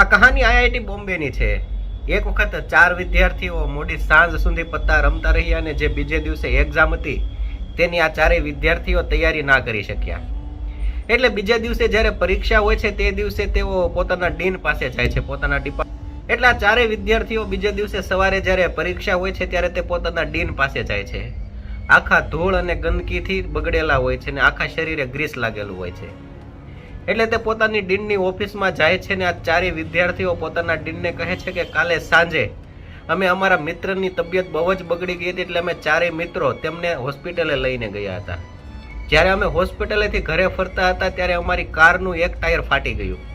આ કહાની આઈઆઈટી બોમ્બેની છે। એક વખત 4 વિદ્યાર્થીઓ મોડી સાંજ સુધી પત્તા રમતા રહ્યા અને જે બીજે દિવસે એક્ઝામ હતી તેની આ ચારેય વિદ્યાર્થીઓ તૈયારી ના કરી શક્યા। એટલે બીજા દિવસે જ્યારે પરીક્ષા હોય છે તે દિવસે તેઓ પોતાના ડીન પાસે જાય છે, પોતાના ડિપાર્ટમેન્ટ। એટલે આ ચારેય વિદ્યાર્થીઓ બીજા દિવસે સવારે જ્યારે પરીક્ષા હોય છે ત્યારે તે પોતાના ડીન પાસે જાય છે। આખા ધૂળ અને ગંદકીથી બગડેલા હોય છે અને આખા શરીરે ગ્રીસ લાગેલું હોય છે। એટલે તે પોતાની ડીનની ઓફિસમાં જાય છે ને આ ચારેય વિદ્યાર્થીઓ પોતાના ડીનને કહે છે કે કાલે સાંજે અમે અમારા મિત્રની તબિયત બહુ જ બગડી ગઈ હતી, એટલે અમે ચારેય મિત્રો તેમને હોસ્પિટલે લઈને ગયા હતા। જ્યારે અમે હોસ્પિટલેથી ઘરે ફરતા હતા ત્યારે અમારી કારનું એક ટાયર ફાટી ગયું,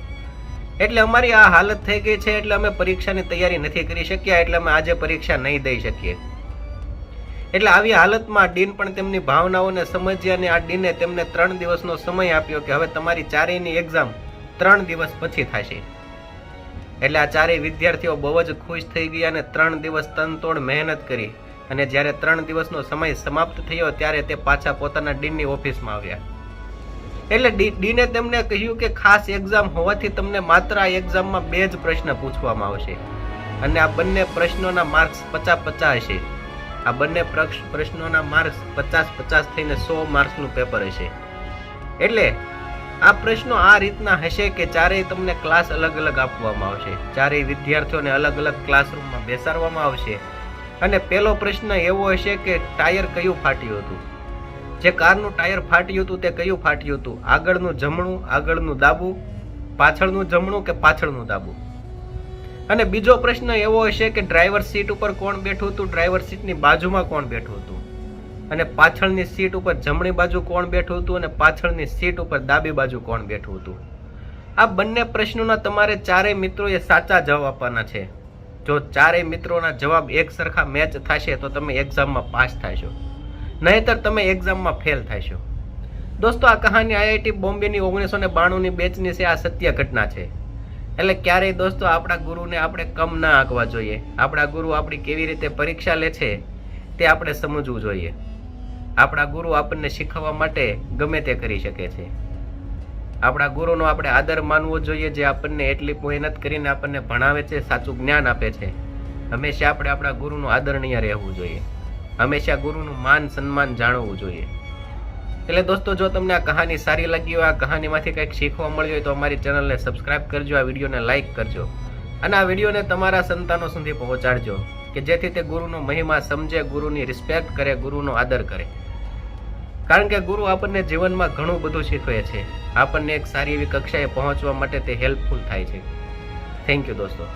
એટલે અમારી આ હાલત થઈ ગઈ છે, એટલે અમે પરીક્ષાની તૈયારી નથી કરી શક્યા, એટલે અમે આજે પરીક્ષા નહીં દઈ શકીએ। એટલે આવી હાલતમાં ડીન પણ તેમની ભાવનાઓને સમજ્યા અને આ ડીને તેમને 3 દિવસનો સમય આપ્યો કે હવે તમારી ચારેયની એક્ઝામ 3 દિવસ પછી થશે। એટલે આ ચારેય વિદ્યાર્થીઓ બહુ જ ખુશ થઈ ગયા અને 3 દિવસ તનતોડ મહેનત કરી અને જ્યારે 3 દિવસનો સમય સમાપ્ત થયો ત્યારે તે પાછા પોતાના ડીનની ઓફિસમાં આવ્યા। એટલે ડીને તેમને કહ્યું કે ખાસ એક્ઝામ હોવાથી તમને માત્ર આ એક્ઝામમાં 2 જ પ્રશ્ન પૂછવામાં આવશે અને આ બંને પ્રશ્નોના માર્ક્સ 50-50 હશે। આ બંને પ્રશ્નોના માર્ક્સ 50-50 થઈને 100 માર્ક્સનું પેપર હશે। એટલે આ પ્રશ્નો આ રીતના હશે કે ચારેય તમને ક્લાસ અલગ અલગ આપવામાં આવશે, ચારેય વિદ્યાર્થીઓને અલગ અલગ ક્લાસરૂમમાં બેસાડવામાં આવશે અને પહેલો પ્રશ્ન એવો હશે કે ટાયર કયું ફાટ્યું હતું, જે કારનું ટાયર ફાટ્યું હતું તે કયું ફાટ્યું હતું, આગળનું જમણું, આગળનું ડાબું, પાછળનું જમણું કે પાછળનું ડાબું। અને બીજો પ્રશ્ન એવો હશે કે ડ્રાઈવર સીટ ઉપર કોણ બેઠું હતું, ડ્રાઈવર સીટની બાજુમાં કોણ બેઠું હતું અને પાછળની સીટ ઉપર જમણી બાજુ કોણ બેઠું હતું અને પાછળની સીટ ઉપર ડાબી બાજુ કોણ બેઠું હતું। આ બંને પ્રશ્નોના તમારે ચારેય મિત્રોએ સાચા જવાબ આપવાના છે। જો ચારેય મિત્રોના જવાબ એક સરખા મેચ થશે તો તમે એક્ઝામમાં પાસ થશો, નહીતર તમે એક્ઝામમાં ફેલ થશો। દોસ્તો, આ કહાની આઈઆઈટી બોમ્બેની 1992ની બેચની છે, આ સત્ય ઘટના છે। એટલે ક્યારેય દોસ્તો આપણા ગુરુને આપણે કમ ના આંકવા જોઈએ। આપણા ગુરુ આપણી કેવી રીતે પરીક્ષા લે છે તે આપણે સમજવું જોઈએ। આપણા ગુરુ આપણને શીખવવા માટે ગમે તે કરી શકે છે। આપણા ગુરુનો આપણે આદર માનવો જોઈએ, જે આપણને એટલી મહેનત કરીને આપણને ભણાવે છે, સાચું જ્ઞાન આપે છે। હંમેશા આપણે આપણા ગુરુનું આદરણીય રહેવું જોઈએ, હંમેશા ગુરુનું માન સન્માન જાણવું જોઈએ। એટલે દોસ્તો, જો તમને આ કહાની સારી લાગી હોય, આ કહાનીમાંથી કંઈક શીખવા મળ્યું હોય તો અમારી ચેનલને સબસ્ક્રાઇબ કરજો, આ વિડીયોને લાઇક કરજો અને આ વિડીયોને તમારા સંતાનો સુધી પહોંચાડજો કે જેથી તે ગુરુનો મહિમા સમજે, ગુરુની રિસ્પેક્ટ કરે, ગુરુનો આદર કરે। કારણ કે ગુરુ આપણને જીવનમાં ઘણું બધું શીખવે છે, આપણને એક સારી એવી કક્ષાએ પહોંચવા માટે તે હેલ્પફુલ થાય છે। થેન્ક યુ દોસ્તો।